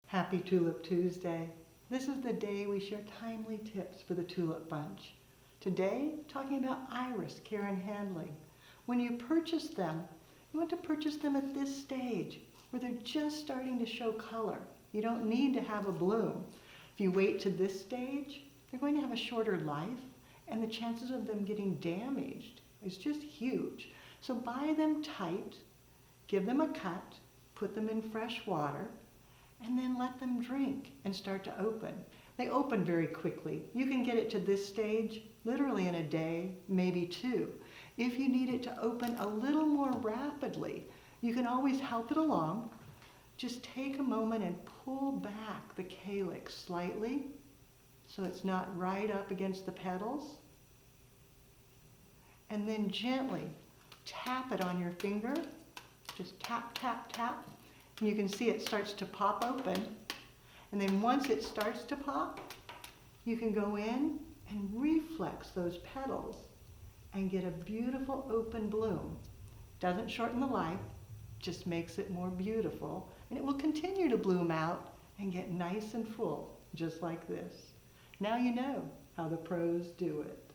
Happy Tulip Tuesday. This is the day we share timely tips for the tulip bunch. Today, talking about iris care and handling. When you purchase them, you want to purchase them at this stage where they're just starting to show color. You don't need to have a bloom. If you wait to this stage, they're going to have a shorter life and the chances of them getting damaged is just huge. So buy them tight, give them a cut, put them in fresh water, and then let them drink and start to open. They open very quickly. You can get it to this stage literally in a day, maybe two. If you need it to open a little more rapidly, you can always help it along. Just take a moment and pull back the calyx slightly so it's not right up against the petals. And then gently tap it on your finger. Just tap, tap, tap. And you can see it starts to pop open. And then once it starts to pop, you can go in and reflex those petals and get a beautiful open bloom. Doesn't shorten the life, just makes it more beautiful. And it will continue to bloom out and get nice and full, just like this. Now you know how the pros do it.